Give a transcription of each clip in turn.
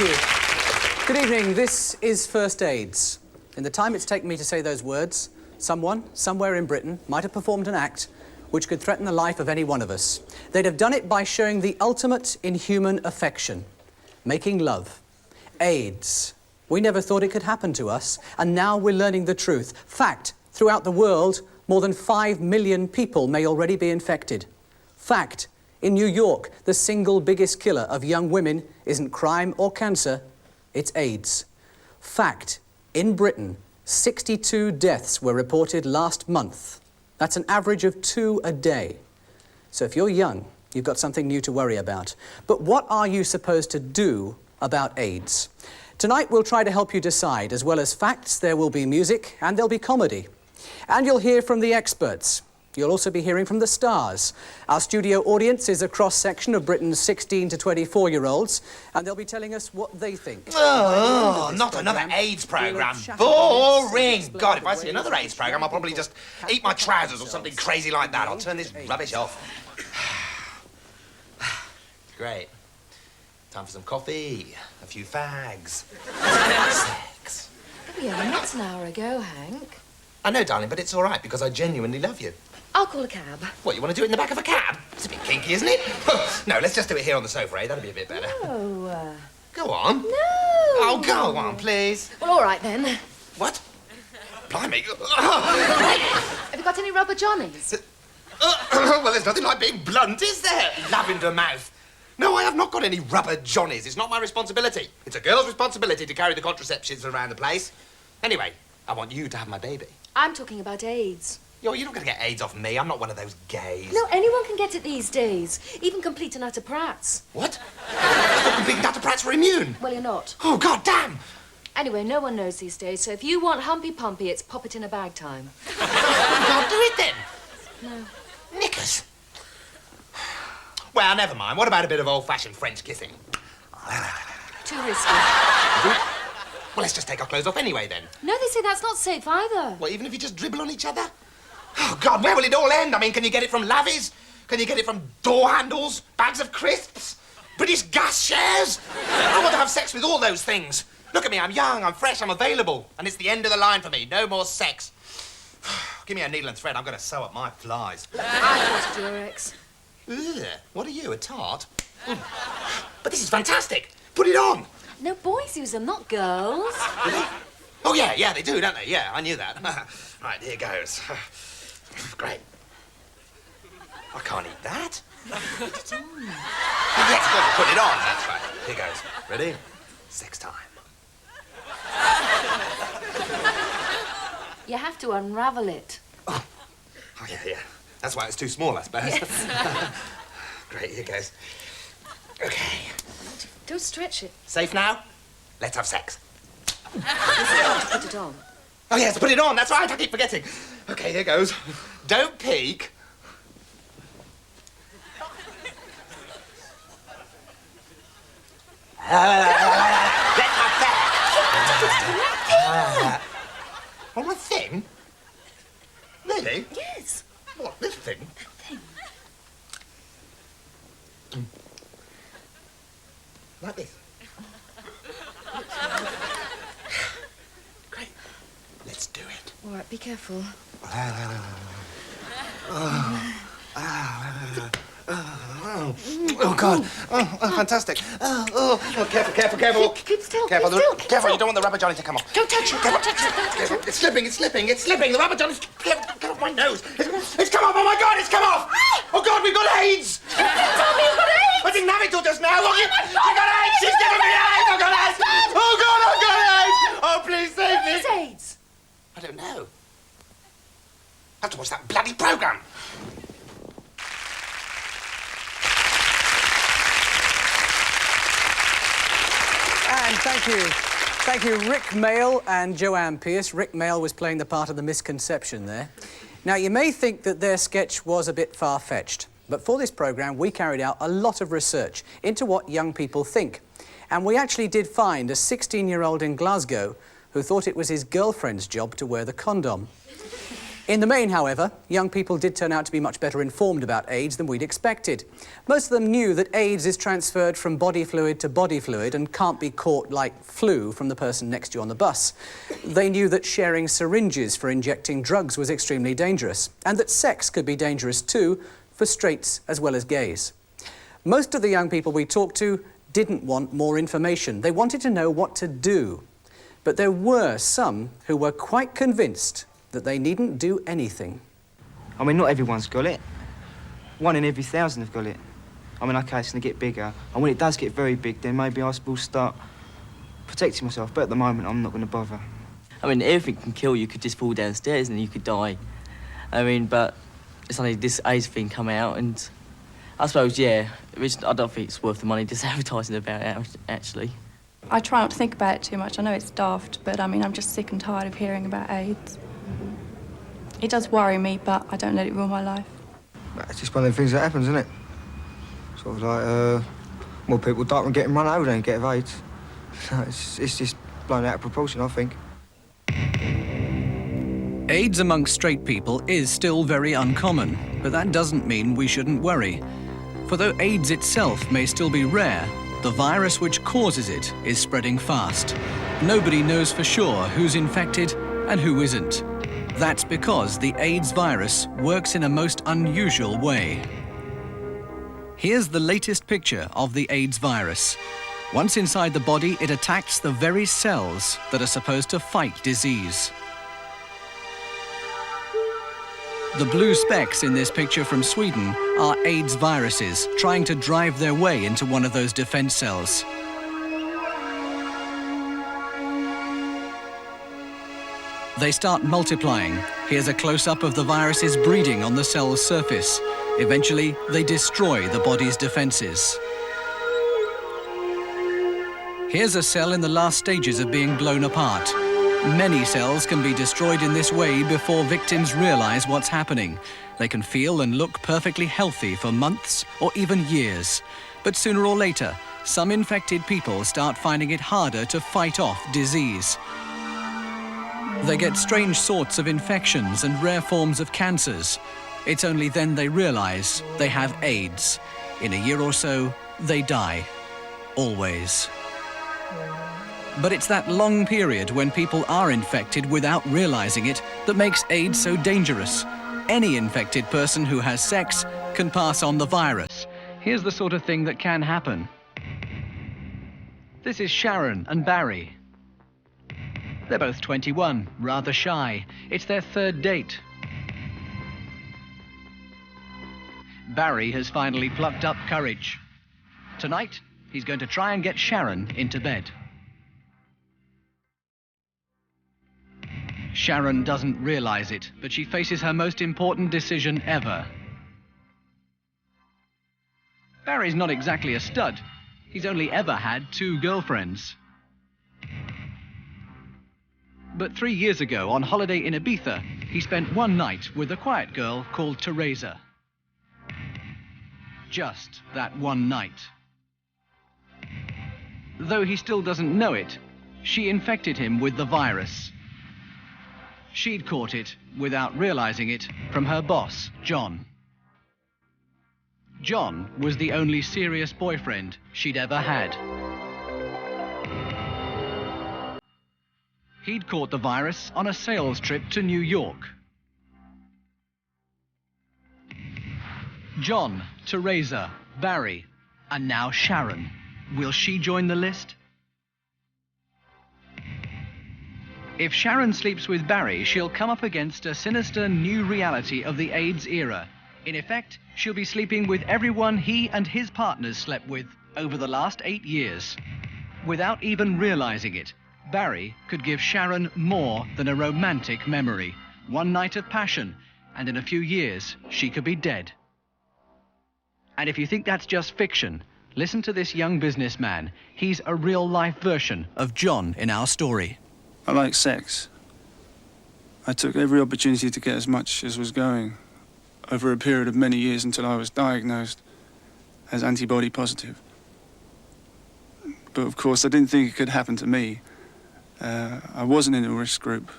Thank you. Good evening. This is First Aids. In the time it's taken me to say those words, someone, somewhere in Britain, might have performed an act which could threaten the life of any one of us. They'd have done it by showing the ultimate in human affection, making love. AIDS. We never thought it could happen to us, and now we're learning the truth. Fact, throughout the world, more than 5 million people may already be infected. Fact, in New York, the single biggest killer of young women isn't crime or cancer, it's AIDS. Fact, in Britain, 62 deaths were reported last month. That's an average of 2 a day. So if you're young, you've got something new to worry about. But what are you supposed to do about AIDS? Tonight we'll try to help you decide. As well as facts, there will be music and there'll be comedy. And you'll hear from the experts. You'll also be hearing from the stars. Our studio audience is a cross-section of Britain's 16 to 24-year-olds, and they'll be telling us what they think. Oh, not another AIDS programme. Boring! God, if I see another AIDS programme, I'll probably just eat my trousers or something crazy like that. I'll turn this rubbish off. Great. Time for some coffee, a few fags. Sex. Yeah, that's an hour ago, Hank. I know, darling, but it's all right, because I genuinely love you. I'll call a cab. What, you want to do it in the back of a cab? It's a bit kinky, isn't it? No, let's just do it here on the sofa, eh? That'll be a bit better. No. Go on. No. Oh, go on, please. Well, all right, then. What? Blimey. Have you got any rubber johnnies? Well, there's nothing like being blunt, is there? Lavender mouth. No, I have not got any rubber johnnies. It's not my responsibility. It's a girl's responsibility to carry the contraceptives around the place. Anyway, I want you to have my baby. I'm talking about AIDS. You're not going to get AIDS off me. I'm not one of those gays. No, anyone can get it these days. Even complete and utter prats. What? I complete and utter prats were immune. Well, you're not. Oh, God damn! Anyway, no one knows these days, so if you want humpy pumpy, it's pop it in a bag time. Can't do it then. No. Knickers. Well, never mind. What about a bit of old-fashioned French kissing? Too risky. Well, let's just take our clothes off anyway, then. No, they say that's not safe either. Well, even if you just dribble on each other? Oh, God, where will it all end? I mean, can you get it from lavies? Can you get it from door handles? Bags of crisps? British gas shares? I want to have sex with all those things. Look at me, I'm young, I'm fresh, I'm available. And it's the end of the line for me. No more sex. Give me a needle and thread, I'm going to sew up my flies. I got Durex. Ugh, what are you, a tart? But this is fantastic. Put it on. No, boys use them, not girls. Really? Oh, yeah, they do, don't they? Yeah, I knew that. Right, here goes. Great. I can't eat that. Put it on. Yes, good, put it on, that's right. Here goes. Ready? Sex time. You have to unravel it. Oh, yeah. That's why it's too small, I suppose. Yes. Great, here goes. Okay. Don't stretch it. Safe now? Let's have sex. Put it on. Oh, yes, put it on. That's right. I keep forgetting. Okay, here goes. Don't peek. Let's have sex. On a thing? Really? Yes. What, this thing? Like this. Great. Let's do it. All right, be careful. Oh, God. Oh, fantastic. Oh, careful. Keep still, Careful, keep still. careful, you don't want the rubber johnny to come off. Don't touch it, don't touch it, don't touch it. It's slipping. The rubber johnny's... Get off my nose. It's come off, oh, my God, it's come off. Oh, God, we've got AIDS. You didn't tell me you've got AIDS. I didn't have it till just now. Look, I've got AIDS. She's giving me AIDS. I've got AIDS. Oh, God, I've got AIDS. Oh, please save me. What is AIDS? I don't know. I have to watch that bloody programme. And thank you, Rik Mayall and Joanne Pearce. Rik Mayall was playing the part of the misconception there. Now, you may think that their sketch was a bit far-fetched, but for this programme, we carried out a lot of research into what young people think. And we actually did find a 16-year-old in Glasgow who thought it was his girlfriend's job to wear the condom. In the main, however, young people did turn out to be much better informed about AIDS than we'd expected. Most of them knew that AIDS is transferred from body fluid to body fluid and can't be caught like flu from the person next to you on the bus. They knew that sharing syringes for injecting drugs was extremely dangerous, and that sex could be dangerous too, for straights as well as gays. Most of the young people we talked to didn't want more information. They wanted to know what to do. But there were some who were quite convinced that they needn't do anything. I mean, not everyone's got it. 1 in every 1,000 have got it. I mean, OK, it's going to get bigger. And when it does get very big, then maybe I will start protecting myself. But at the moment, I'm not going to bother. I mean, everything can kill you. You could just fall downstairs and you could die. I mean, but it's only this AIDS thing come out, and I suppose, yeah, I don't think it's worth the money just advertising about it, actually. I try not to think about it too much. I know it's daft, but I mean, I'm just sick and tired of hearing about AIDS. It does worry me, but I don't let it ruin my life. It's just one of the things that happens, isn't it? Sort of like, more people die from getting run over than get AIDS. It's just blown out of proportion, I think. AIDS amongst straight people is still very uncommon, but that doesn't mean we shouldn't worry. For though AIDS itself may still be rare, the virus which causes it is spreading fast. Nobody knows for sure who's infected and who isn't. That's because the AIDS virus works in a most unusual way. Here's the latest picture of the AIDS virus. Once inside the body, it attacks the very cells that are supposed to fight disease. The blue specks in this picture from Sweden are AIDS viruses trying to drive their way into one of those defense cells. They start multiplying. Here's a close-up of the viruses breeding on the cell's surface. Eventually, they destroy the body's defenses. Here's a cell in the last stages of being blown apart. Many cells can be destroyed in this way before victims realize what's happening. They can feel and look perfectly healthy for months or even years. But sooner or later, some infected people start finding it harder to fight off disease. They get strange sorts of infections and rare forms of cancers. It's only then they realize they have AIDS. In a year or so, they die. Always. But it's that long period when people are infected without realizing it that makes AIDS so dangerous. Any infected person who has sex can pass on the virus. Here's the sort of thing that can happen. This is Sharon and Barry. They're both 21, rather shy. It's their third date. Barry has finally plucked up courage. Tonight, he's going to try and get Sharon into bed. Sharon doesn't realize it, but she faces her most important decision ever. Barry's not exactly a stud. He's only ever had 2 girlfriends. But 3 years ago, on holiday in Ibiza, he spent one night with a quiet girl called Teresa. Just that one night. Though he still doesn't know it, she infected him with the virus. She'd caught it, without realizing it, from her boss, John. John was the only serious boyfriend she'd ever had. He'd caught the virus on a sales trip to New York. John, Teresa, Barry, and now Sharon. Will she join the list? If Sharon sleeps with Barry, she'll come up against a sinister new reality of the AIDS era. In effect, she'll be sleeping with everyone he and his partners slept with over the last 8 years. Without even realizing it, Barry could give Sharon more than a romantic memory. One night of passion, and in a few years, she could be dead. And if you think that's just fiction, listen to this young businessman. He's a real-life version of John in our story. I like sex. I took every opportunity to get as much as was going over a period of many years until I was diagnosed as antibody positive. But of course, I didn't think it could happen to me. I wasn't in a risk group.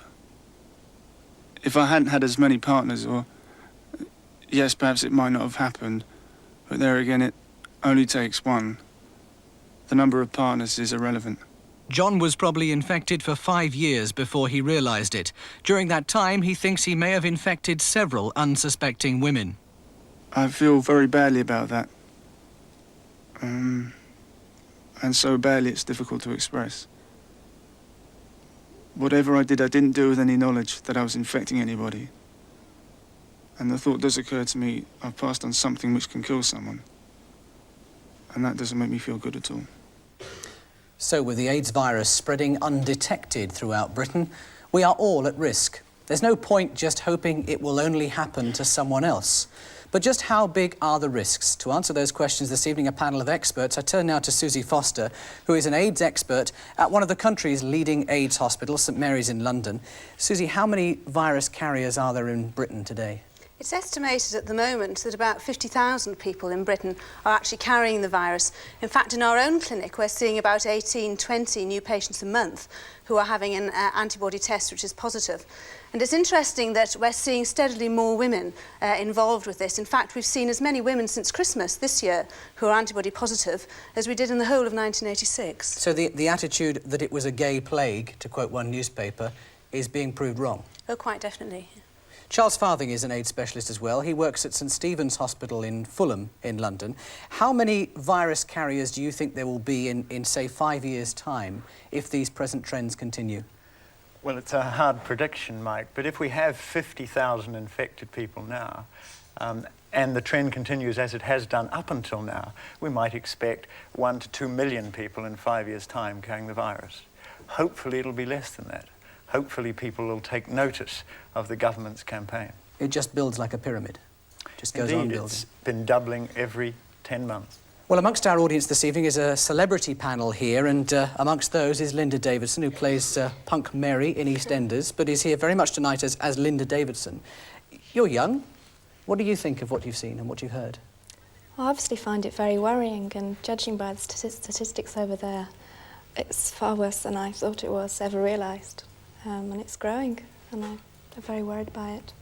if I hadn't had as many partners, or yes, perhaps it might not have happened, but there again, it only takes one. The number of partners is irrelevant. John was probably infected for 5 years before he realised it. During that time, he thinks he may have infected several unsuspecting women. I feel very badly about that. And so badly it's difficult to express. Whatever I didn't do with any knowledge that I was infecting anybody. And the thought does occur to me, I've passed on something which can kill someone. And that doesn't make me feel good at all. So with the AIDS virus spreading undetected throughout Britain, we are all at risk. There's no point just hoping it will only happen to someone else. But just how big are the risks? To answer those questions this evening, a panel of experts. I turn now to Susie Foster, who is an AIDS expert at one of the country's leading AIDS hospitals, St Mary's in London. Susie, how many virus carriers are there in Britain today? It's estimated at the moment that about 50,000 people in Britain are actually carrying the virus. In fact, in our own clinic, we're seeing about 18, 20 new patients a month who are having an antibody test which is positive. And it's interesting that we're seeing steadily more women involved with this. In fact, we've seen as many women since Christmas this year who are antibody positive as we did in the whole of 1986. So the attitude that it was a gay plague, to quote one newspaper, is being proved wrong? Oh, quite definitely. Charles Farthing is an AIDS specialist as well. He works at St Stephen's Hospital in Fulham in London. How many virus carriers do you think there will be in say, 5 years' time if these present trends continue? Well, it's a hard prediction, Mike, but if we have 50,000 infected people now, and the trend continues as it has done up until now, we might expect 1 to 2 million people in 5 years' time carrying the virus. Hopefully it'll be less than that. Hopefully people will take notice of the government's campaign. It just builds like a pyramid. Just goes on building. It's been doubling every 10 months. Well, amongst our audience this evening is a celebrity panel here, and amongst those is Linda Davidson, who plays Punk Mary in Eastenders, but is here very much tonight as Linda Davidson. You're young. What do you think of what you've seen and what you've heard? I obviously find it very worrying, and judging by the statistics over there, it's far worse than I thought it was, ever realised. And it's growing, and I'm very worried by it.